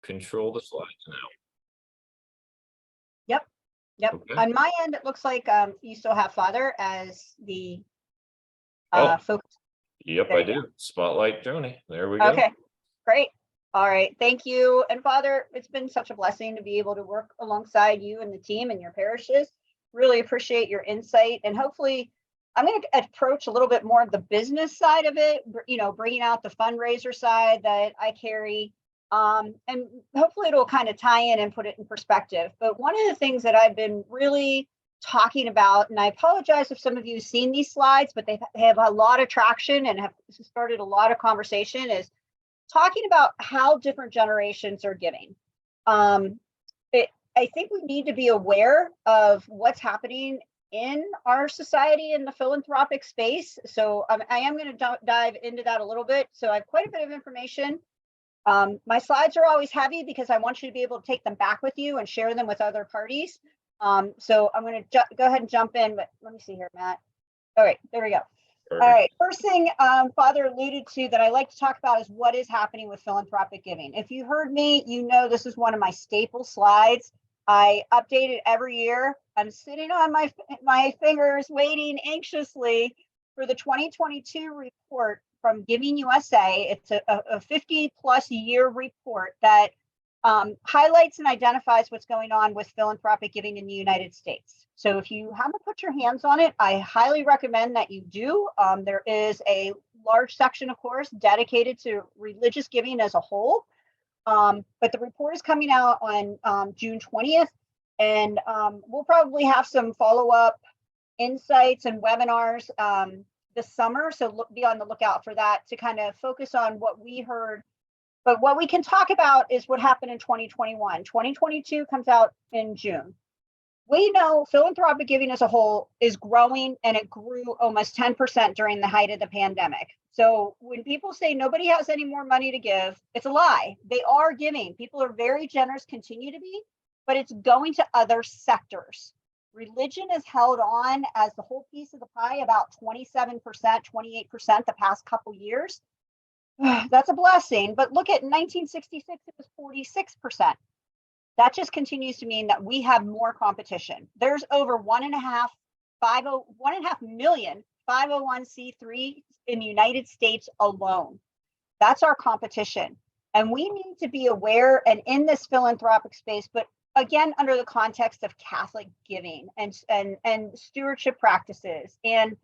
control the slides now. Yep. Okay. On my end, it looks like you still have Father as the focus. Yep, There I you do. Spotlight Joanie. There we go. Okay, great. All right, thank you. And Father, it's been such a blessing to be able to work alongside you and the team and your parishes. Really appreciate your insight, and hopefully I'm going to approach a little bit more of the business side of it, bringing out the fundraiser side that I carry. And hopefully it'll kind of tie in and put it in perspective. But one of the things that I've been really talking about, and I apologize if some of you have seen these slides, but they have a lot of traction and have started a lot of conversation, is talking about how different generations are giving. I think we need to be aware of what's happening in our society in the philanthropic space. So I am going to dive into that a little bit. So I have quite a bit of information. My slides are always heavy because I want you to be able to take them back with you and share them with other parties. So I'm going to go ahead and jump in, but let me see here, Matt. All right, there we go. Perfect. All right, first thing Father alluded to that I like to talk about is what is happening with philanthropic giving. If you heard me, you know this is one of my staple slides. I update it every year. I'm sitting on my fingers waiting anxiously for the 2022 report from Giving USA. It's a 50 plus year report that highlights and identifies what's going on with philanthropic giving in the United States. So if you haven't put your hands on it, I highly recommend that you do. There is a large section, of course, dedicated to religious giving as a whole. But the report is coming out on June 20th, and we'll probably have some follow-up insights and webinars this summer. So be on the lookout for that to kind of focus on what we heard. But what we can talk about is what happened in 2021. 2022 comes out in June. We know philanthropic giving as a whole is growing, and it grew almost 10% during the height of the pandemic. So when people say nobody has any more money to give, it's a lie. They are giving. People are very generous, continue to be, but it's going to other sectors. Religion is held on as the whole piece of the pie, about 27%, 28% the past couple years. That's a blessing. But look at 1966, it was 46%. That just continues to mean that we have more competition. There's over 1.5 million 501c3 in the United States alone. That's our competition. And we need to be aware and in this philanthropic space, but again, under the context of Catholic giving and stewardship practices. And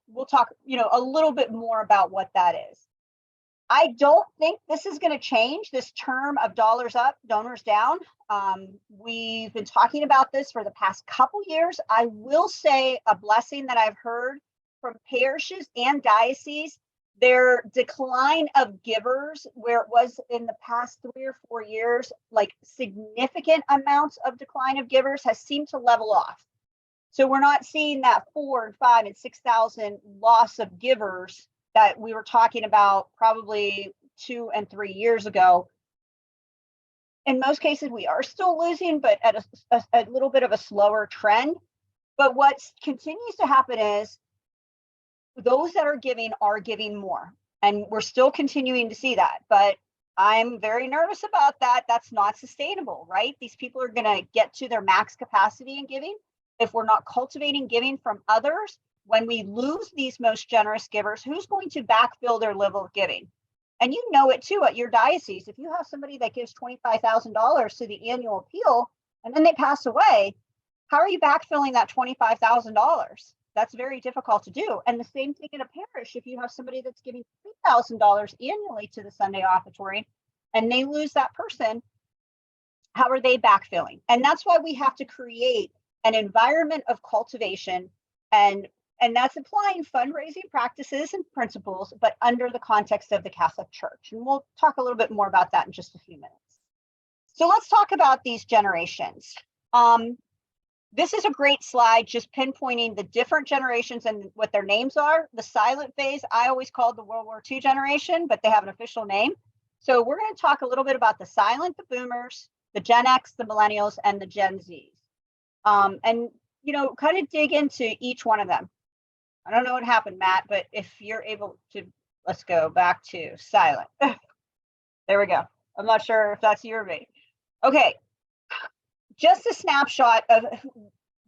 we'll talk, a little bit more about what that is. I don't think this is going to change this term of dollars up, donors down. We've been talking about this for the past couple years. I will say a blessing that I've heard from parishes and dioceses, their decline of givers, where it was in the past 3 or 4 years, like significant amounts of decline of givers, has seemed to level off. So we're not seeing that 4,000 and 5,000 and 6,000 loss of givers that we were talking about probably 2 and 3 years ago. In most cases, we are still losing, but at a little bit of a slower trend. But what continues to happen is those that are giving more. And we're still continuing to see that. But I'm very nervous about that. That's not sustainable, right? These people are going to get to their max capacity in giving. If we're not cultivating giving from others, when we lose these most generous givers, who's going to backfill their level of giving? And you know it too at your diocese. If you have somebody that gives $25,000 to the annual appeal and then they pass away, how are you backfilling that $25,000? That's very difficult to do. And the same thing in a parish. If you have somebody that's giving $3,000 annually to the Sunday offertory and they lose that person, how are they backfilling? And that's why we have to create an environment of cultivation, and that's applying fundraising practices and principles, but under the context of the Catholic Church. And we'll talk a little bit more about that in just a few minutes. So let's talk about these generations. This is a great slide, just pinpointing the different generations and what their names are. The silent phase, I always called the World War II generation, but they have an official name. So we're going to talk a little bit about the silent, the boomers, the Gen X, the millennials, and the Gen Zs. And, kind of dig into each one of them. I don't know what happened, Matt, but if you're able to, let's go back to silent. There we go. I'm not sure if that's your me. Okay, just a snapshot of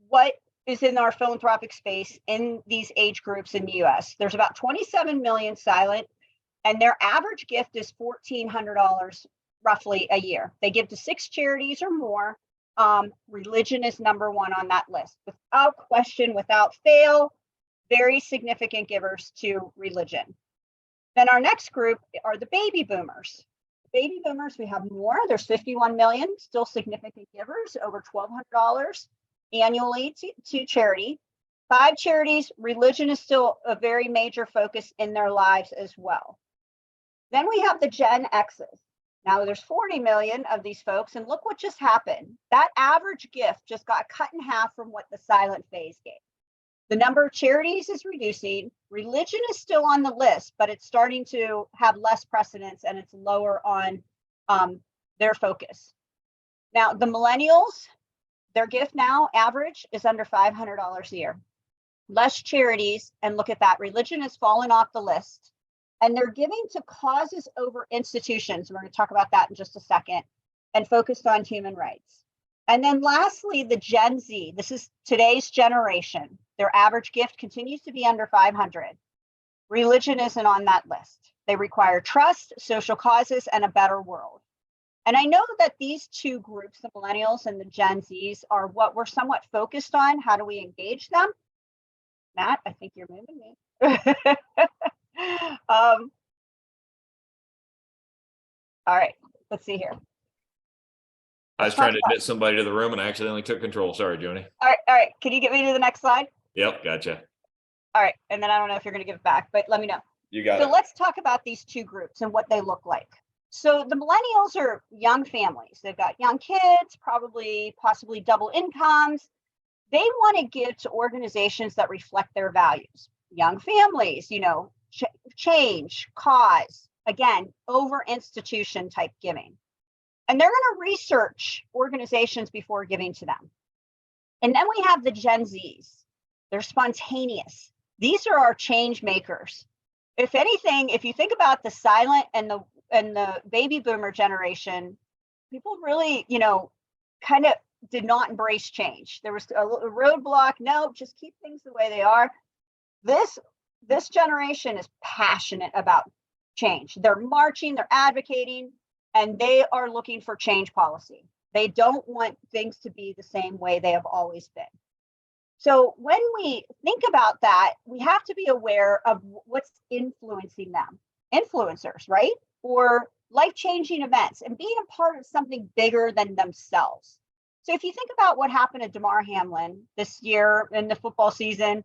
what is in our philanthropic space in these age groups in the US. There's about 27 million silent, and their average gift is $1,400 roughly a year. They give to 6 charities or more. Religion is number one on that list. Without question, without fail, very significant givers to religion. Then our next group are the baby boomers. Baby boomers, we have more. There's 51 million, still significant givers, over $1,200 annually to charity. 5 charities, religion is still a very major focus in their lives as well. Then we have the Gen X's. Now there's 40 million of these folks, and look what just happened. That average gift just got cut in half from what the silent phase gave. The number of charities is reducing. Religion is still on the list, but it's starting to have less precedence and it's lower on their focus. Now, the millennials, their gift now average is under $500 a year. Less charities, and look at that, religion has fallen off the list. And they're giving to causes over institutions. We're going to talk about that in just a second, and focused on human rights. And then lastly, the Gen Z. This is today's generation. Their average gift continues to be under 500. Religion isn't on that list. They require trust, social causes, and a better world. And I know that these two groups, the millennials and the Gen Zs, are what we're somewhat focused on. How do we engage them? Matt, I think you're moving me. All right, let's see here. I was trying to admit somebody to the room and I accidentally took control. Sorry, Joanie. All right. Can you get me to the next slide? Yep, gotcha. All right, and then I don't know if you're going to give it back, but let me know. You got So it. let's talk about these two groups and what they look like. So the millennials are young families. They've got young kids, possibly double incomes. They want to give to organizations that reflect their values. Young families, change, cause, again, over institution type giving. And they're going to research organizations before giving to them. And then we have the Gen Zs. They're spontaneous. These are our change makers. If anything, if you think about the silent and the baby boomer generation, people really, kind of did not embrace change. There was a roadblock. No, just keep things the way they are. This generation is passionate about change. They're marching, they're advocating, and they are looking for change policy. They don't want things to be the same way they have always been. So when we think about that, we have to be aware of what's influencing them. Influencers, right? Or life-changing events and being a part of something bigger than themselves. So if you think about what happened to Damar Hamlin this year in the football season,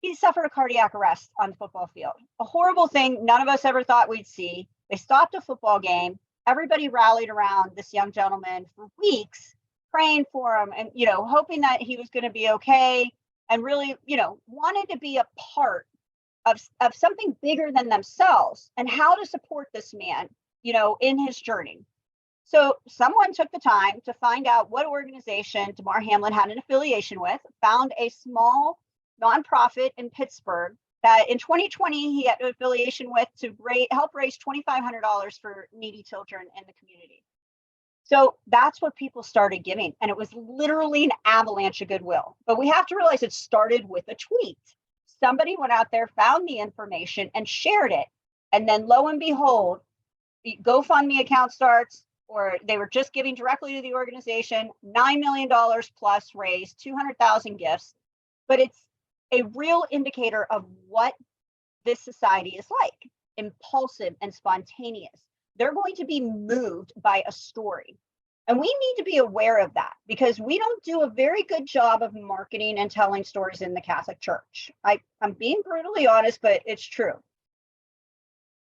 he suffered a cardiac arrest on the football field. A horrible thing none of us ever thought we'd see. They stopped a football game. Everybody rallied around this young gentleman for weeks, praying for him and, hoping that he was going to be okay, and really, wanted to be a part of something bigger than themselves and how to support this man, in his journey. So someone took the time to find out what organization Damar Hamlin had an affiliation with, found a small nonprofit in Pittsburgh that in 2020 he had an affiliation with to help raise $2,500 for needy children in the community. So that's what people started giving. And it was literally an avalanche of goodwill. But we have to realize it started with a tweet. Somebody went out there, found the information and shared it. And then lo and behold, the GoFundMe account starts, or they were just giving directly to the organization, $9 million plus raised, 200,000 gifts. But it's a real indicator of what this society is like, impulsive and spontaneous. They're going to be moved by a story. And we need to be aware of that because we don't do a very good job of marketing and telling stories in the Catholic Church. I'm being brutally honest, but it's true.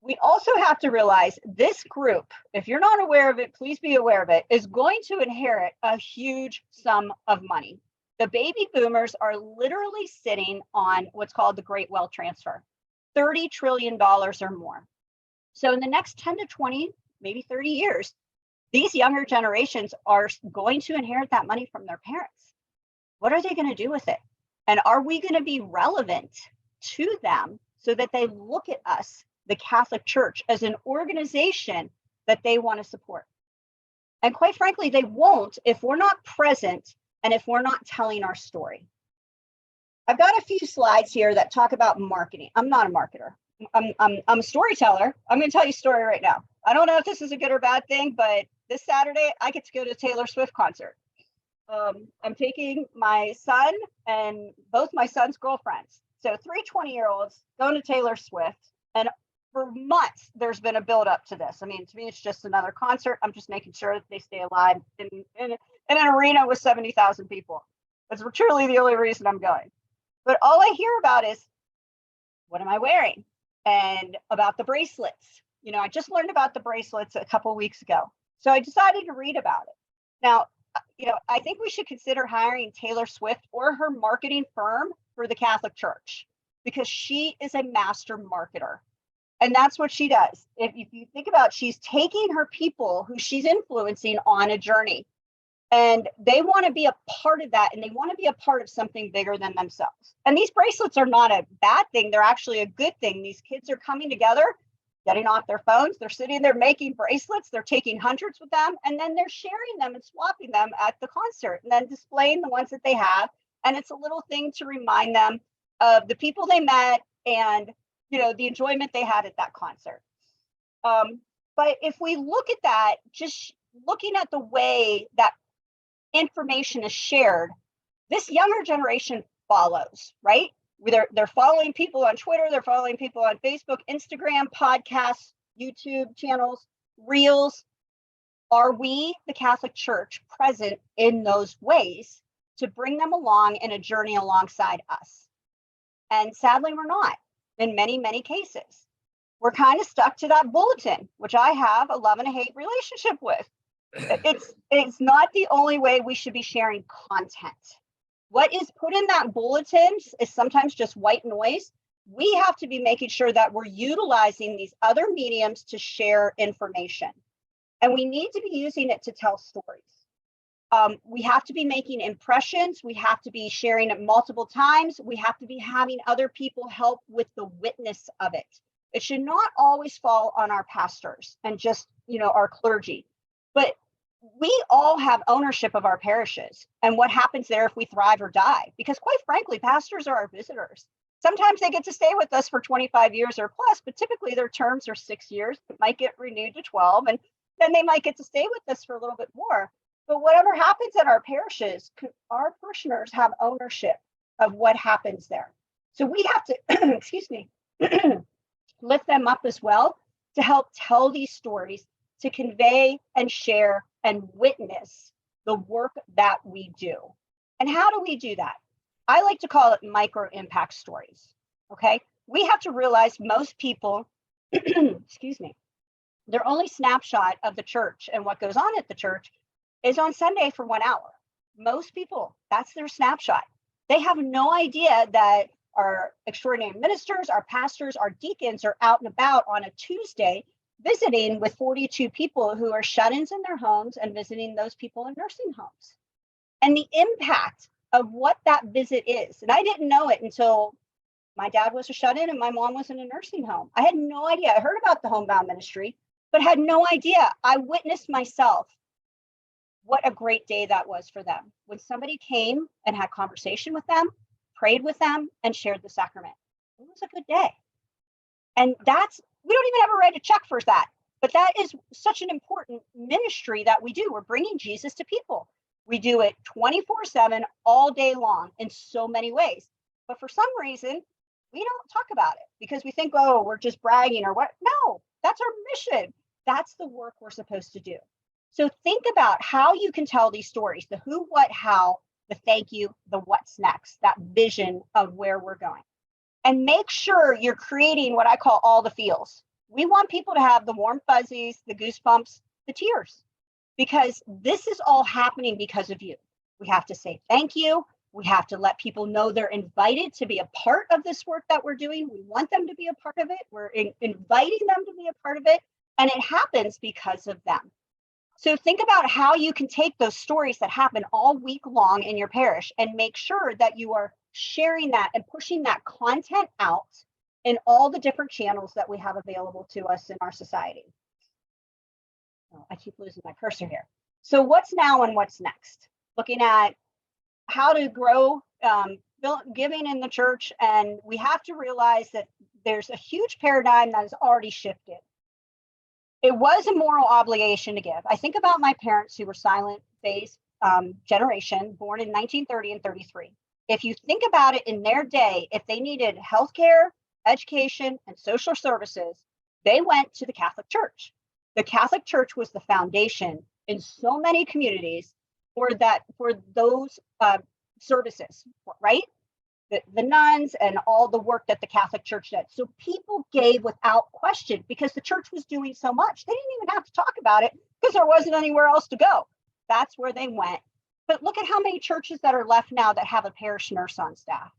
We also have to realize this group, if you're not aware of it, please be aware of it, is going to inherit a huge sum of money. The baby boomers are literally sitting on what's called the Great Wealth Transfer, $30 trillion or more. So in the next 10 to 20, maybe 30 years, these younger generations are going to inherit that money from their parents. What are they going to do with it? And are we going to be relevant to them so that they look at us, the Catholic Church, as an organization that they want to support. And quite frankly, they won't if we're not present and if we're not telling our story. I've got a few slides here that talk about marketing. I'm not a marketer. I'm a storyteller. I'm going to tell you a story right now. I don't know if this is a good or bad thing, but this Saturday I get to go to a Taylor Swift concert. I'm taking my son and both my son's girlfriends. So 3 20-year-olds going to Taylor Swift. And for months, there's been a build up to this. I mean, to me, it's just another concert. I'm just making sure that they stay alive in an arena with 70,000 people. That's truly the only reason I'm going. But all I hear about is, what am I wearing? And about the bracelets. You know, I just learned about the bracelets a couple weeks ago. So I decided to read about it. Now, you know, I think we should consider hiring Taylor Swift or her marketing firm for the Catholic Church, because she is a master marketer. And that's what she does. If you think about, she's taking her people who she's influencing on a journey, and they want to be a part of that, and they want to be a part of something bigger than themselves. And these bracelets are not a bad thing. They're actually a good thing. These kids are coming together, getting off their phones. They're sitting there making bracelets. They're taking hundreds with them, and then they're sharing them and swapping them at the concert, and then displaying the ones that they have. And it's a little thing to remind them of the people they met and, you know, the enjoyment they had at that concert. But if we look at that, just looking at the way that information is shared, this younger generation follows, right? They're following people on Twitter, they're following people on Facebook, Instagram, podcasts, YouTube channels, reels. Are we, the Catholic Church, present in those ways to bring them along in a journey alongside us? And sadly, we're not in many, many cases. We're kind of stuck to that bulletin, which I have a love and a hate relationship with. It's not the only way we should be sharing content. What is put in that bulletin is sometimes just white noise. We have to be making sure that we're utilizing these other mediums to share information. And we need to be using it to tell stories. We have to be making impressions. We have to be sharing it multiple times. We have to be having other people help with the witness of it. It should not always fall on our pastors and just, you know, our clergy. But we all have ownership of our parishes and what happens there if we thrive or die. Because quite frankly, pastors are our visitors. Sometimes they get to stay with us for 25 years or plus, but typically their terms are 6 years. It might get renewed to 12, and then they might get to stay with us for a little bit more. But whatever happens at our parishes, our parishioners have ownership of what happens there. So we have to, excuse me, lift them up as well to help tell these stories, to convey and share and witness the work that we do. And how do we do that? I like to call it micro impact stories. Okay. We have to realize most people, excuse me, their only snapshot of the church and what goes on at the church is on Sunday for 1 hour. Most people, that's their snapshot. They have no idea that our extraordinary ministers, our pastors, our deacons are out and about on a Tuesday visiting with 42 people who are shut-ins in their homes and visiting those people in nursing homes. And the impact of what that visit is. And I didn't know it until my dad was a shut-in and my mom was in a nursing home. I had no idea. I heard about the homebound ministry, but had no idea. I witnessed myself what a great day that was for them. When somebody came and had conversation with them, prayed with them, and shared the sacrament. It was a good day. And we don't even ever write a check for that, but that is such an important ministry that we do. We're bringing Jesus to people. We do it 24/7 all day long in so many ways. But for some reason, we don't talk about it because we think, oh, we're just bragging or what. No, that's our mission. That's the work we're supposed to do. So think about how you can tell these stories, the who, what, how, the thank you, the what's next, that vision of where we're going. And make sure you're creating what I call all the feels. We want people to have the warm fuzzies, the goosebumps, the tears, because this is all happening because of you. We have to say thank you. We have to let people know they're invited to be a part of this work that we're doing. We want them to be a part of it. We're inviting them to be a part of it. And it happens because of them. So think about how you can take those stories that happen all week long in your parish and make sure that you are sharing that and pushing that content out in all the different channels that we have available to us in our society. Oh, I keep losing my cursor here. So what's now and what's next? Looking at how to grow giving in the church, and we have to realize that there's a huge paradigm that has already shifted. It was a moral obligation to give. I think about my parents who were silent phase generation, born in 1930 and 33. If you think about it, in their day, if they needed healthcare, education, and social services, they went to the Catholic Church. The Catholic Church was the foundation in so many communities for those services, right? The nuns and all the work that the Catholic Church did. So people gave without question because the church was doing so much. They didn't even have to talk about it because there wasn't anywhere else to go. That's where they went. But look at how many churches that are left now that have a parish nurse on staff.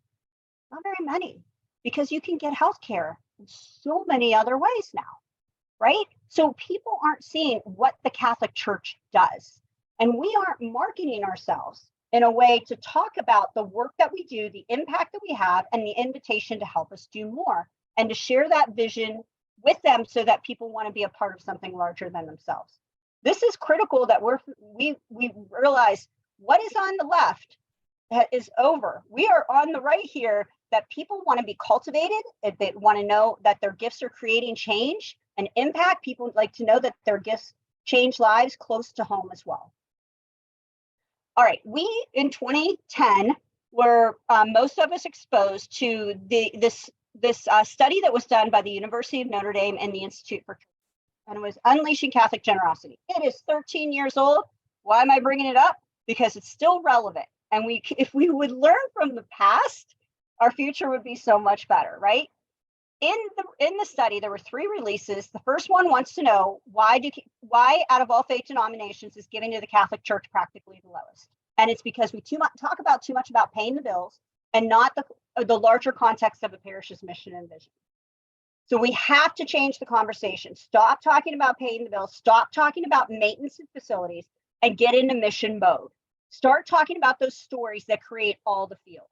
Not very many, because you can get health care in so many other ways now, right? So people aren't seeing what the Catholic Church does. And we aren't marketing ourselves in a way to talk about the work that we do, the impact that we have, and the invitation to help us do more and to share that vision with them so that people want to be a part of something larger than themselves. This is critical that we realize what is on the left is over. We are on the right here, that people want to be cultivated. They want to know that their gifts are creating change and impact. People like to know that their gifts change lives close to home as well. All right, we in 2010 were most of us exposed to this study that was done by the University of Notre Dame and the Institute for Church, and it was Unleashing Catholic Generosity. It is 13 years old. Why am I bringing it up? Because it's still relevant, and if we would learn from the past, our future would be so much better, right? In the study, there were 3 releases. The first one wants to know why out of all faith denominations is giving to the Catholic Church practically the lowest. And it's because we talk too much about paying the bills and not the larger context of a parish's mission and vision. So we have to change the conversation. Stop talking about paying the bills. Stop talking about maintenance and facilities and get into mission mode. Start talking about those stories that create all the fields.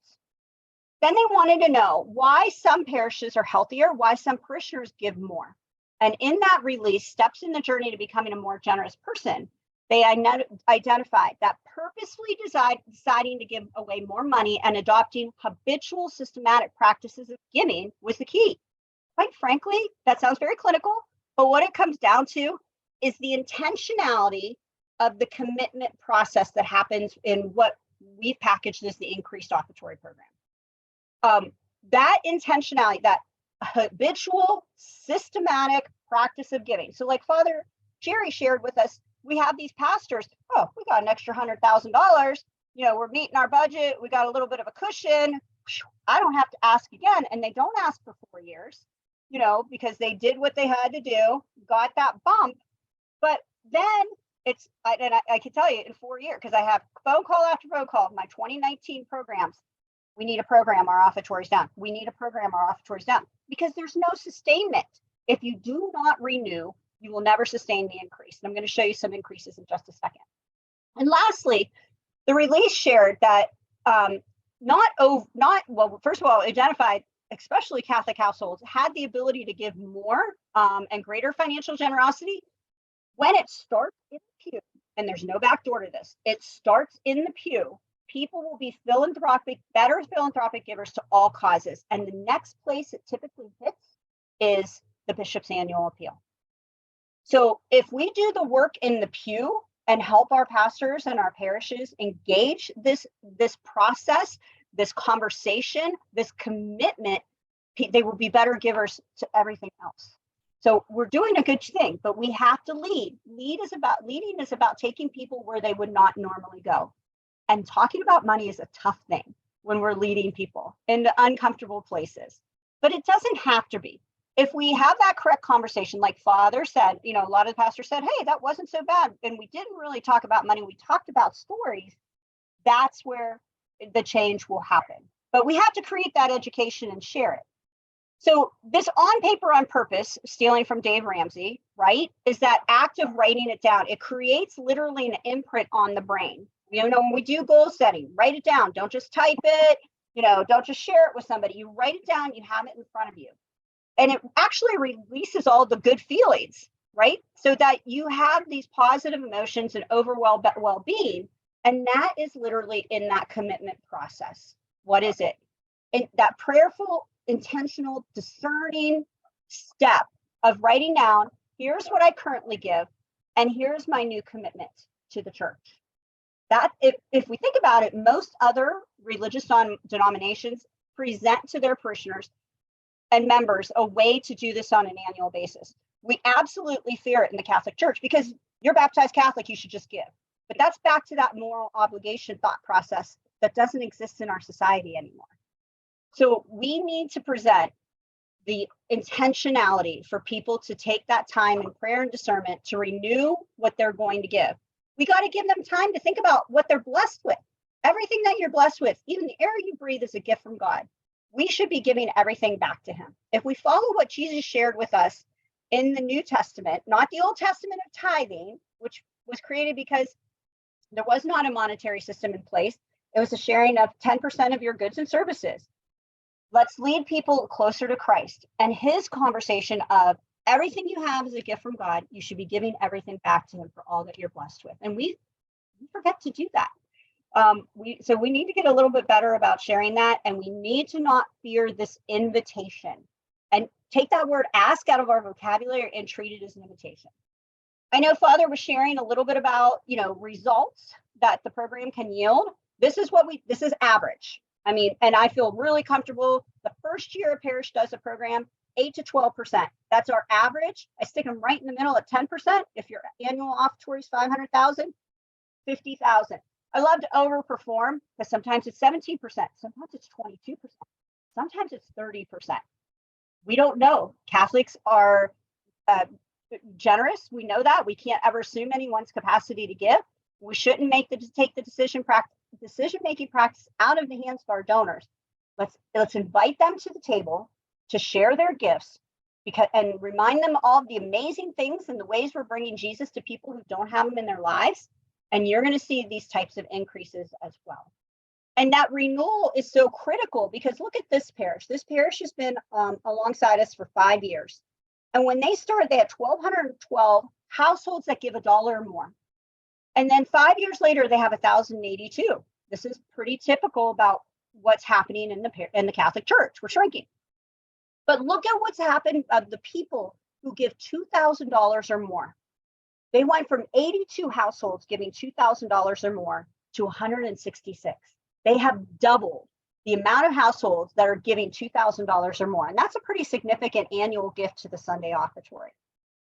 Then they wanted to know why some parishes are healthier, why some parishioners give more. And in that release, Steps in the Journey to Becoming a More Generous Person, they identified that purposefully deciding to give away more money and adopting habitual systematic practices of giving was the key. Quite frankly, that sounds very clinical, but what it comes down to is the intentionality of the commitment process that happens in what we've packaged as the increased offertory program. That intentionality, that habitual, systematic practice of giving. So like Father Jerry shared with us, we have these pastors, oh, we got an extra $100,000, we're meeting our budget, we got a little bit of a cushion, I don't have to ask again. And they don't ask for 4 years, because they did what they had to do, got that bump. But then I can tell you in 4 years, because I have phone call after phone call, my 2019 programs, we need to program our offertories down. We need to program our offertories down because there's no sustainment. If you do not renew, you will never sustain the increase. And I'm going to show you some increases in just a second. And lastly, the release shared that first of all, identified, especially Catholic households, had the ability to give more and greater financial generosity when it starts in the pew. And there's no back door to this. It starts in the pew. People will be better philanthropic givers to all causes. And the next place it typically hits is the bishop's annual appeal. So if we do the work in the pew and help our pastors and our parishes engage this process, this conversation, this commitment, they will be better givers to everything else. So we're doing a good thing, but we have to lead. Leading is about taking people where they would not normally go. And talking about money is a tough thing when we're leading people into uncomfortable places, but it doesn't have to be. If we have that correct conversation, like Father said, a lot of the pastors said, hey, that wasn't so bad. And we didn't really talk about money. We talked about stories. That's where the change will happen. But we have to create that education and share it. So this on paper, on purpose, stealing from Dave Ramsey, right, is that act of writing it down. It creates literally an imprint on the brain. When we do goal setting, write it down. Don't just type it, don't just share it with somebody. You write it down, you have it in front of you. And it actually releases all the good feelings. right? So that you have these positive emotions and overall well-being. And that is literally in that commitment process. What is it? That prayerful, intentional, discerning step of writing down, here's what I currently give, and here's my new commitment to the church. That if we think about it, most other religious denominations present to their parishioners and members a way to do this on an annual basis. We absolutely fear it in the Catholic Church because you're baptized Catholic, you should just give. But that's back to that moral obligation thought process that doesn't exist in our society anymore. So we need to present the intentionality for people to take that time in prayer and discernment to renew what they're going to give. We got to give them time to think about what they're blessed with. Everything that you're blessed with, even the air you breathe, is a gift from God. We should be giving everything back to him. If we follow what Jesus shared with us in the New Testament, not the Old Testament of tithing, which was created because there was not a monetary system in place. It was a sharing of 10% of your goods and services. Let's lead people closer to Christ. And his conversation of everything you have is a gift from God. You should be giving everything back to him for all that you're blessed with. And we forget to do that. So we need to get a little bit better about sharing that. And we need to not fear this invitation and take that word ask out of our vocabulary and treat it as an invitation. I know Father was sharing a little bit about, results that the program can yield. This is average. I mean, and I feel really comfortable. The first year a parish does a program, 8 to 12%. That's our average. I stick them right in the middle at 10%. If your annual offertory is 500,000, 50,000. I love to overperform because sometimes it's 17%, sometimes it's 22%, sometimes it's 30%. We don't know. Catholics are generous. We know that. We can't ever assume anyone's capacity to give. We shouldn't take the decision-making practice out of the hands of our donors. Let's invite them to the table to share their gifts and remind them all of the amazing things and the ways we're bringing Jesus to people who don't have him in their lives. And you're going to see these types of increases as well. And that renewal is so critical because look at this parish. This parish has been alongside us for 5 years. And when they started, they had 1,212 households that give $1 or more. And then 5 years later, they have 1,082. This is pretty typical about what's happening in the Catholic Church. We're shrinking. But look at what's happened of the people who give $2,000 or more. They went from 82 households giving $2,000 or more to 166. They have doubled the amount of households that are giving $2,000 or more. And that's a pretty significant annual gift to the Sunday offertory.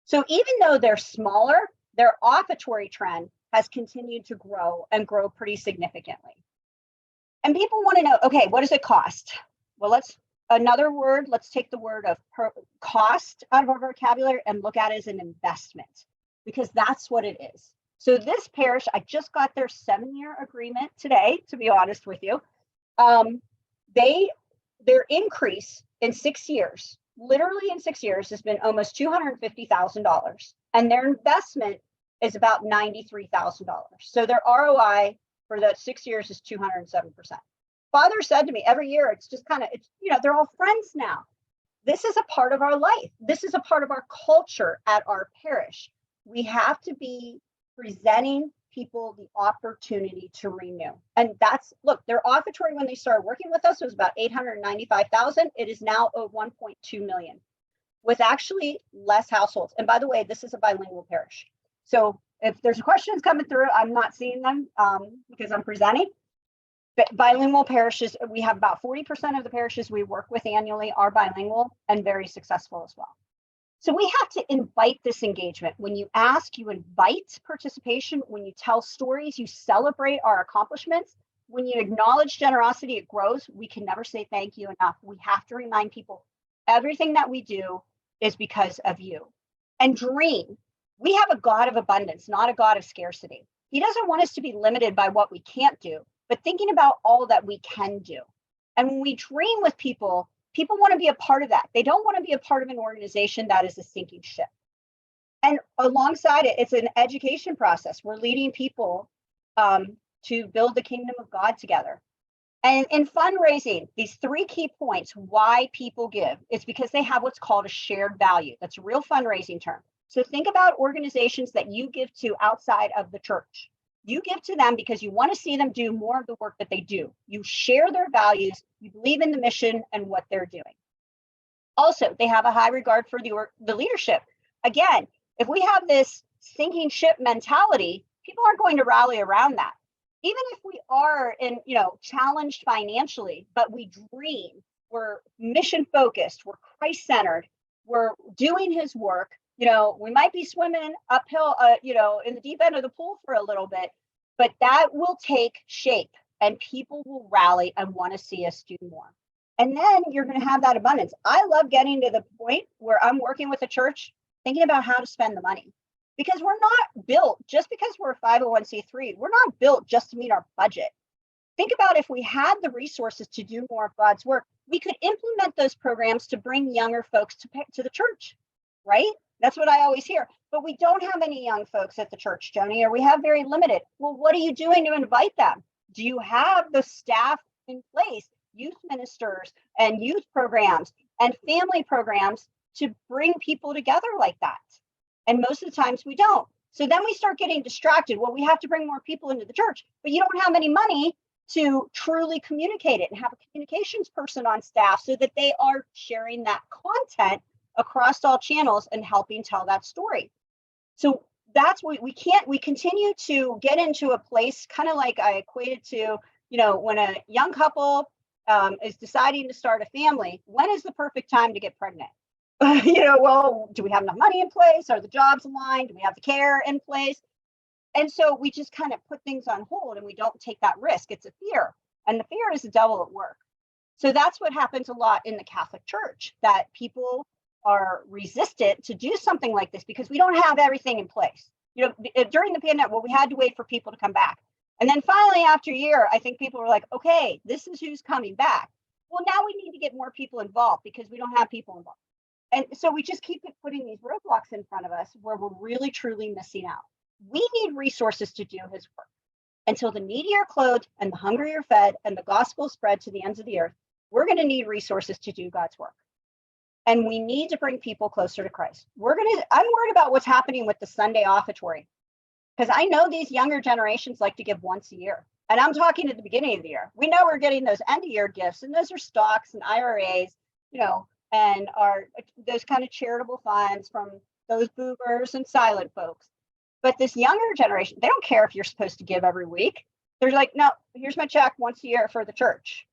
So even though they're smaller, their offertory trend has continued to grow and grow pretty significantly. And people want to know, okay, what does it cost? Well, let's take the word of cost out of our vocabulary and look at it as an investment, because that's what it is. So this parish, I just got their 7-year agreement today, to be honest with you. Their increase in 6 years, literally in 6 years, has been almost $250,000. And their investment is about $93,000. So their ROI for the 6 years is 207%. Father said to me every year, it's just they're all friends now. This is a part of our life. This is a part of our culture at our parish. We have to be presenting people the opportunity to renew. And their offertory when they started working with us was about 895,000. It is now 1.2 million with actually less households. And by the way, this is a bilingual parish. So if there's questions coming through, I'm not seeing them because I'm presenting. But bilingual parishes, we have about 40% of the parishes we work with annually are bilingual and very successful as well. So we have to invite this engagement. When you ask, you invite participation. When you tell stories, you celebrate our accomplishments. When you acknowledge generosity, it grows. We can never say thank you enough. We have to remind people everything that we do is because of you. And dream. We have a God of abundance, not a God of scarcity. He doesn't want us to be limited by what we can't do, but thinking about all that we can do. And when we dream with people want to be a part of that. They don't want to be a part of an organization that is a sinking ship. And alongside it, it's an education process. We're leading people to build the kingdom of God together. And in fundraising, these 3 key points, why people give, it's because they have what's called a shared value. That's a real fundraising term. So think about organizations that you give to outside of the church. You give to them because you want to see them do more of the work that they do. You share their values, you believe in the mission and what they're doing. Also, they have a high regard for the leadership. Again, if we have this sinking ship mentality, people aren't going to rally around that. Even if we are challenged financially, but we dream, we're mission focused, we're Christ centered, we're doing his work. We might be swimming uphill, in the deep end of the pool for a little bit, but that will take shape and people will rally and want to see us do more. And then you're going to have that abundance. I love getting to the point where I'm working with a church, thinking about how to spend the money, because we're not built just because we're a 501c3. We're not built just to meet our budget. Think about if we had the resources to do more of God's work, we could implement those programs to bring younger folks to the church, right? That's what I always hear. But we don't have any young folks at the church, Joanie, or we have very limited. Well, what are you doing to invite them? Do you have the staff in place, youth ministers and youth programs and family programs to bring people together like that? And most of the times we don't. So then we start getting distracted. Well, we have to bring more people into the church, but you don't have any money to truly communicate it and have a communications person on staff so that they are sharing that content across all channels and helping tell that story. So that's what we continue to get into a place, kind of like I equated to, when a young couple is deciding to start a family, when is the perfect time to get pregnant? Well, do we have enough money in place? Are the jobs aligned? Do we have the care in place? And so we just kind of put things on hold and we don't take that risk. It's a fear. And the fear is the devil at work. So that's what happens a lot in the Catholic Church, that people are resistant to do something like this because we don't have everything in place. During the pandemic, well, we had to wait for people to come back. And then finally, after a year, I think people were like, okay, this is who's coming back. Well, now we need to get more people involved because we don't have people involved. And so we just keep putting these roadblocks in front of us where we're really, truly missing out. We need resources to do his work. Until the needy are clothed and the hungry are fed and the gospel spread to the ends of the earth, we're going to need resources to do God's work. And we need to bring people closer to Christ. I'm worried about what's happening with the Sunday offertory, because I know these younger generations like to give once a year. And I'm talking at the beginning of the year. We know we're getting those end of year gifts, and those are stocks and IRAs, and are those kind of charitable funds from those boomers and silent folks. But this younger generation, they don't care if you're supposed to give every week. They're like, no, here's my check once a year for the church.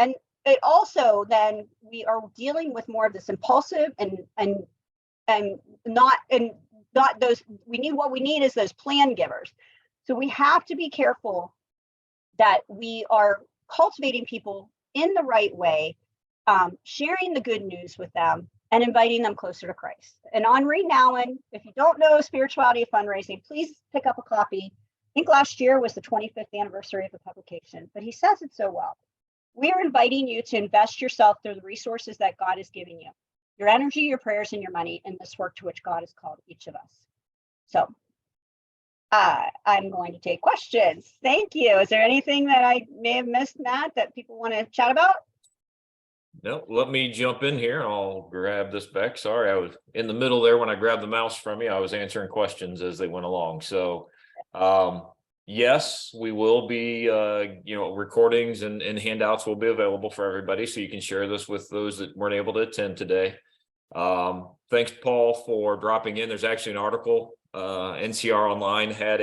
And it also, then we are dealing with more of this impulsive and not those. What we need is those plan givers. So we have to be careful that we are cultivating people in the right way, sharing the good news with them and inviting them closer to Christ. And Henri Nouwen, if you don't know Spirituality of Fundraising, please pick up a copy. I think last year was the 25th anniversary of the publication, but he says it so well. We are inviting you to invest yourself through the resources that God has given you, your energy, your prayers, and your money in this work to which God has called each of us. So I'm going to take questions. Thank you. Is there anything that I may have missed, Matt, that people want to chat about? No, let me jump in here. I'll grab this back. Sorry, I was in the middle there when I grabbed the mouse from you. I was answering questions as they went along. So, yes, we will be, recordings and handouts will be available for everybody. So you can share this with those that weren't able to attend today. Thanks, Paul, for dropping in. There's actually an article. NCR Online had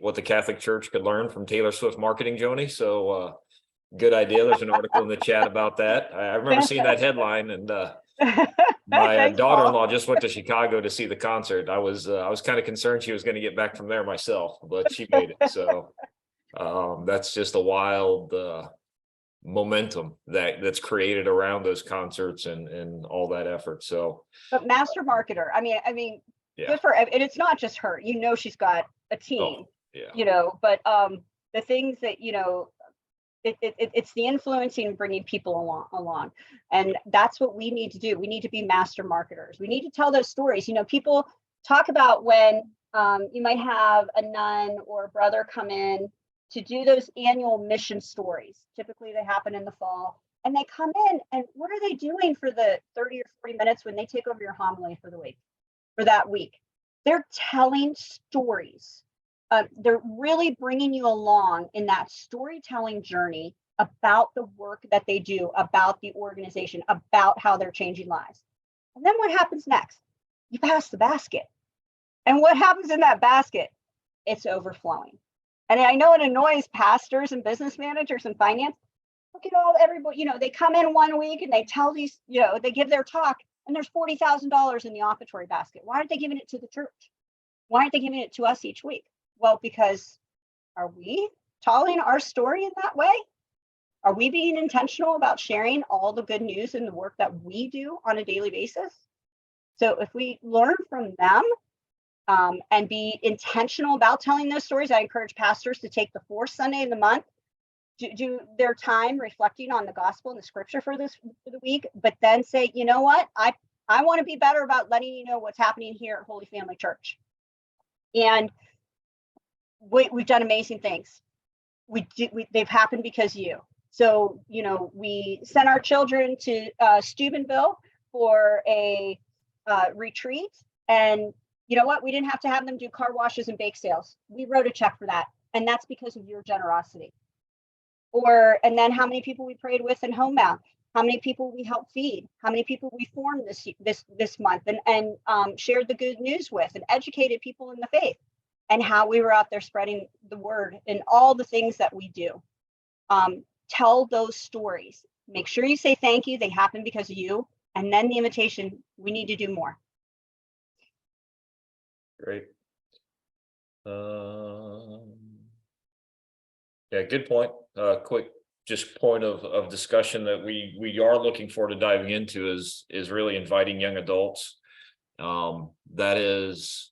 what the Catholic Church could learn from Taylor Swift marketing, Joanie. So, good idea. There's an article in the chat about that. I remember seeing that headline, and my daughter-in-law just went to Chicago to see the concert. I was kind of concerned she was going to get back from there myself, but she made it. So that's just a wild momentum that's created around those concerts and all that effort. So, but master marketer. I mean, yeah. Good for, and it's not just her. She's got a team. Oh, yeah. But the things that it's the influencing and bringing people along. And that's what we need to do. We need to be master marketers. We need to tell those stories. People talk about when you might have a nun or a brother come in to do those annual mission stories. Typically they happen in the fall, and they come in, and what are they doing for the 30 or 40 minutes when they take over your homily for the week? for that week. They're telling stories. They're really bringing you along in that storytelling journey about the work that they do, about the organization, about how they're changing lives. And then what happens next? You pass the basket. And what happens in that basket? It's overflowing. And I know it annoys pastors and business managers and finance. Look at all everybody, they come in one week and they tell these, they give their talk and there's $40,000 in the offertory basket. Why aren't they giving it to the church? Why aren't they giving it to us each week? Well, because are we telling our story in that way? Are we being intentional about sharing all the good news and the work that we do on a daily basis? So if we learn from them and be intentional about telling those stories, I encourage pastors to take the fourth Sunday of the month, do their time reflecting on the gospel and the scripture for the week, but then say, you know what, I want to be better about letting you know what's happening here at Holy Family Church. And we've done amazing things. They've happened because of you. So, we sent our children to Steubenville for a retreat. And you know what? We didn't have to have them do car washes and bake sales. We wrote a check for that. And that's because of your generosity. And then how many people we prayed with in Homebound, how many people we helped feed, how many people we formed this month and shared the good news with and educated people in the faith, and how we were out there spreading the word and all the things that we do. Tell those stories. Make sure you say thank you. They happen because of you. And then the invitation, we need to do more. Great. Yeah, good point. Quick, just point of discussion that we are looking forward to diving into is really inviting young adults. That is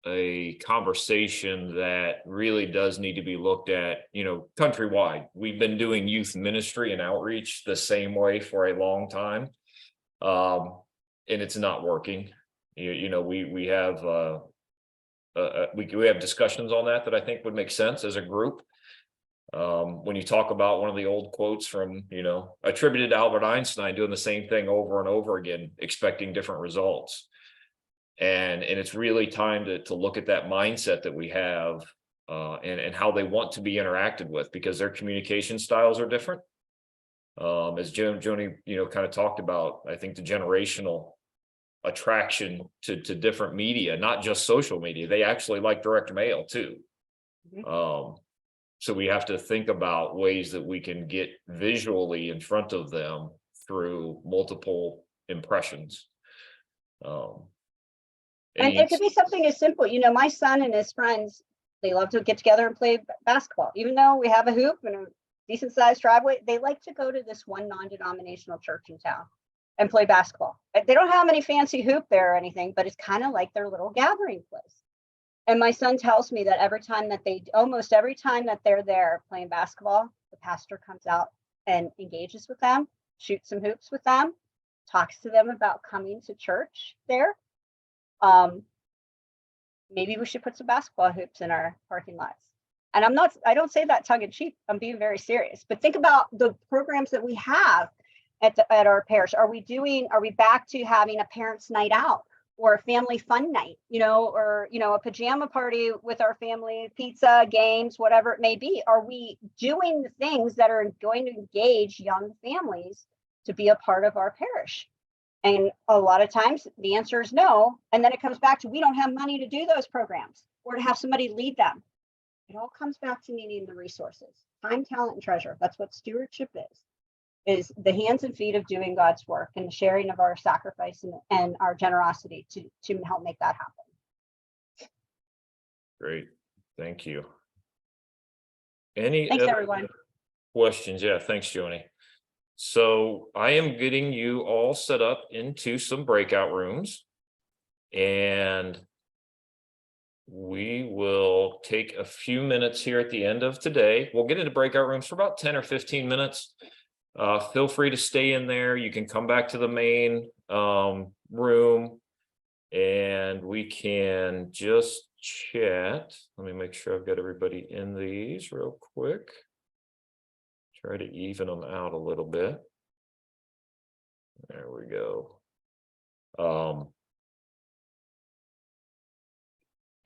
a conversation that really does need to be looked at, countrywide. We've been doing youth ministry and outreach the same way for a long time. And it's not working. We have we have discussions on that I think would make sense as a group. When you talk about one of the old quotes from, attributed to Albert Einstein, doing the same thing over and over again, expecting different results. And it's really time to look at that mindset that we have and how they want to be interacted with, because their communication styles are different. As Joanie, kind of talked about, I think the generational attraction to different media, not just social media, they actually like direct mail too. Mm-hmm. So we have to think about ways that we can get visually in front of them through multiple impressions. And it could be something as simple, my son and his friends, they love to get together and play basketball. Even though we have a hoop and a decent sized driveway, they like to go to this one non-denominational church in town and play basketball. They don't have any fancy hoop there or anything, but it's kind of like their little gathering place. And my son tells me that almost every time that they're there playing basketball, the pastor comes out and engages with them, shoots some hoops with them, talks to them about coming to church there. Maybe we should put some basketball hoops in our parking lots. And I don't say that tongue in cheek. I'm being very serious, but think about the programs that we have at our parish. Are we back to having a parents' night out or a family fun night, or, a pajama party with our family, pizza, games, whatever it may be? Are we doing the things that are going to engage young families to be a part of our parish? And a lot of times the answer is no. And then it comes back to, we don't have money to do those programs or to have somebody lead them. It all comes back to needing the resources, time, talent, and treasure. That's what stewardship is the hands and feet of doing God's work and the sharing of our sacrifice and our generosity to help make that happen. Great. Thank you. Thanks, everyone. Questions? Yeah, thanks, Joanie. So I am getting you all set up into some breakout rooms, and we will take a few minutes here at the end of today. We'll get into breakout rooms for about 10 or 15 minutes. Feel free to stay in there. You can come back to the main room and we can just chat. Let me make sure I've got everybody in these real quick. Try to even them out a little bit. There we go.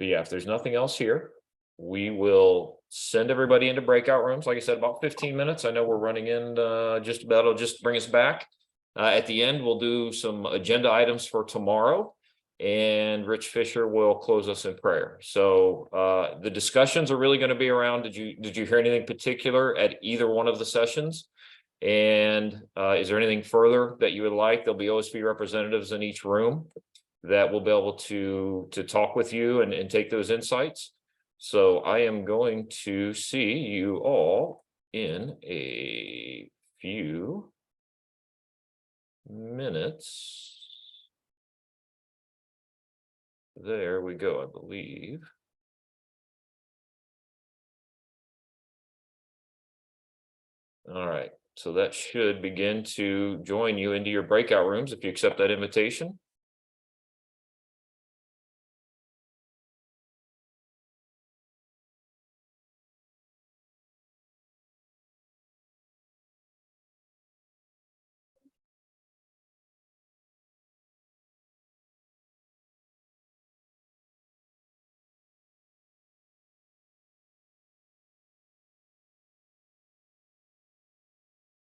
But yeah, if there's nothing else here, we will send everybody into breakout rooms. Like I said, about 15 minutes. I know we're running in just about, it'll just bring us back. At the end, we'll do some agenda items for tomorrow, and Rich Fisher will close us in prayer. So the discussions are really going to be around, did you hear anything particular at either one of the sessions? And is there anything further that you would like? There'll be OSB representatives in each room that will be able to talk with you and take those insights. So I am going to see you all in a few minutes. There we go, I believe. All right, so that should begin to join you into your breakout rooms if you accept that invitation.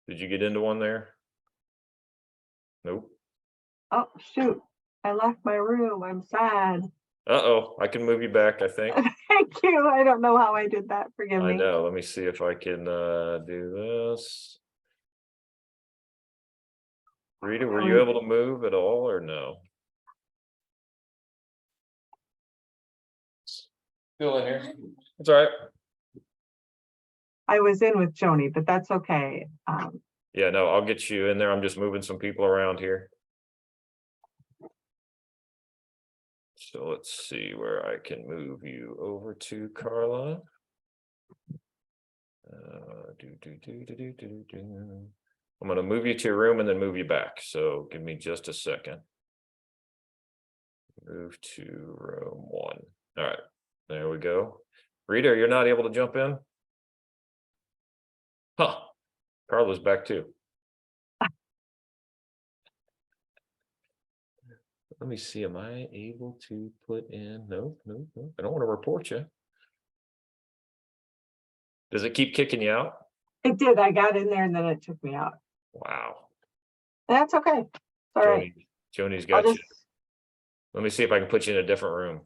Did you get into one there? Nope. Oh, shoot. I left my room. I'm sad. Uh-oh, I can move you back, I think. Thank you. I don't know how I did that. Forgive I me. know. Let me see if I can do this. Rita, were you able to move at all or no? Still in here. It's all right. I was in with Joanie, but that's okay. Yeah, no, I'll get you in there. I'm just moving some people around here. So let's see where I can move you over to, Carla. I'm going to move you to your room and then move you back. So give me just a second. Move to room 1. All right, there we go. Rita, you're not able to jump in? Huh, Carla's back too. Let me see, am I able to put in, no, I don't want to report you. Does it keep kicking you out? It did. I got in there and then it took me out. Wow. That's okay. It's all right. Joanie's I'll got you. just, Let me see if I can put you in a different room.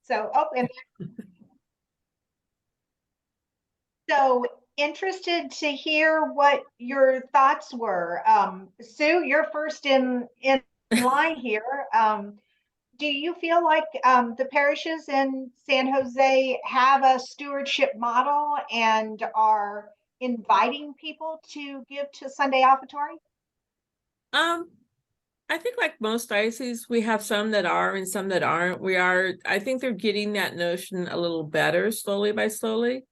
So, oh, and so interested to hear what your thoughts were. Sue, you're first in line here. Do you feel like the parishes in San Jose have a stewardship model and are inviting people to give to Sunday offertory? I think like most dioceses, we have some that are and some that aren't. I think they're getting that notion a little better slowly by slowly.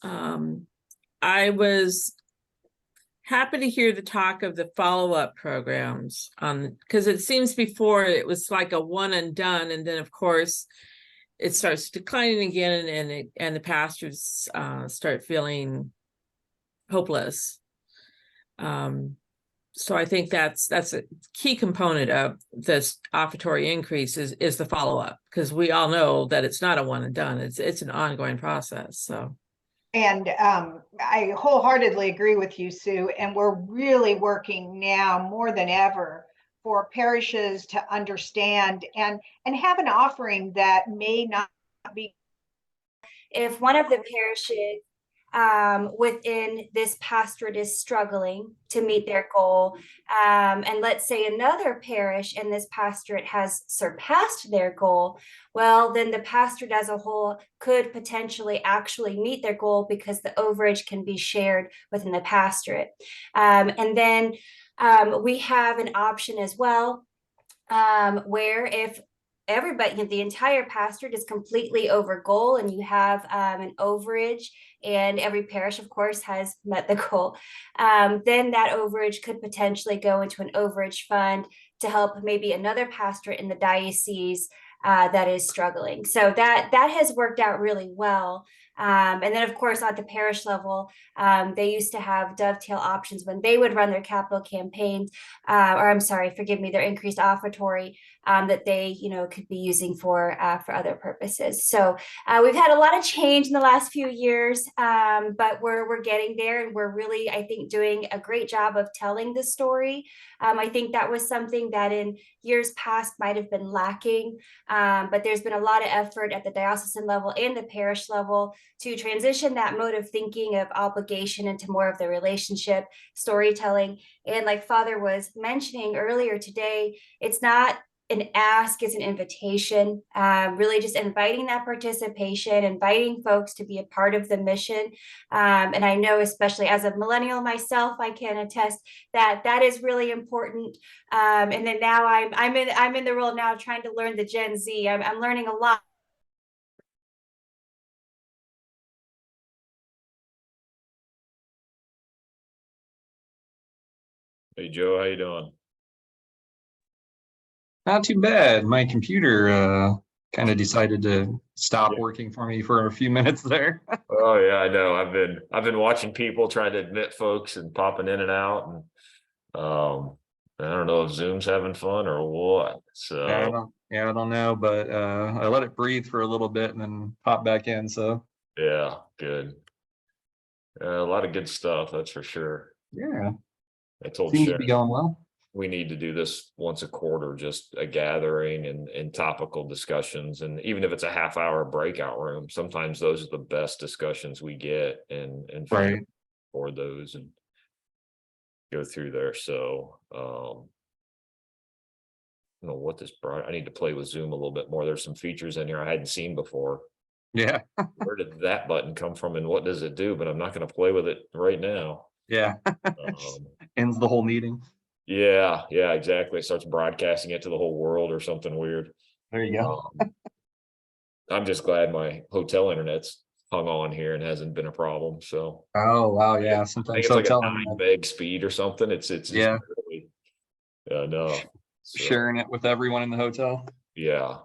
I was happy to hear the talk of the follow-up programs because it seems before it was like a one and done, and then of course it starts declining again, and the pastors start feeling hopeless. So I think that's a key component of this offertory increase is the follow-up, because we all know that it's not a one and done. It's an ongoing process. So And I wholeheartedly agree with you, Sue. And we're really working now more than ever for parishes to understand and have an offering that may not be. If one of the parishes within this pastorate is struggling to meet their goal, and let's say another parish in this pastorate has surpassed their goal, well, then the pastorate as a whole could potentially actually meet their goal because the overage can be shared within the pastorate. And then we have an option as well, where if everybody, the entire pastorate is completely over goal and you have an overage, and every parish, of course, has met the goal, then that overage could potentially go into an overage fund to help maybe another pastorate in the diocese that is struggling. So that has worked out really well. And then, of course, at the parish level, they used to have dovetail options when they would run their capital campaigns, or I'm sorry, forgive me, their increased offertory that they, could be using for other purposes. So we've had a lot of change in the last few years, but we're getting there, and we're really, I think, doing a great job of telling the story. I think that was something that in years past might have been lacking, but there's been a lot of effort at the diocesan level and the parish level to transition that mode of thinking of obligation into more of the relationship storytelling. And like Father was mentioning earlier today, it's not an ask, it's an invitation, really just inviting that participation, inviting folks to be a part of the mission. And I know, especially as a millennial myself, I can attest that that is really important. And then now I'm in the role now trying to learn the Gen Z. I'm learning a lot. Hey, Joe, how you doing? Not too bad. My computer kind of decided to stop Yeah. working for me for a few minutes there. Oh yeah, I know. I've been watching people trying to admit folks and popping in and out, and I don't know if Zoom's having fun or what. So I don't know, but I let it breathe for a little bit and then pop back in. So yeah, good. A lot of good stuff, that's for sure. yeah, I told seems to be Sharon going well. we need to do this once a quarter, just a gathering and topical discussions. And even if it's a half-hour breakout room, sometimes those are the best discussions we get, and Right. for those and go through there. So I don't know what this brought. I need to play with Zoom a little bit more. There's some features in here I hadn't seen before. Yeah. Where did that button come from and what does it do? But I'm not going to play with it right now. Yeah. Ends the whole meeting. Yeah, exactly. It starts broadcasting it to the whole world or something weird. There you go. I'm just glad my hotel internet's hung on here and hasn't been a problem. So Oh wow, yeah. I think Sometimes it's like a hotel 9 meg speed or something. It's yeah, really enough. So, sharing it with everyone in the hotel. yeah,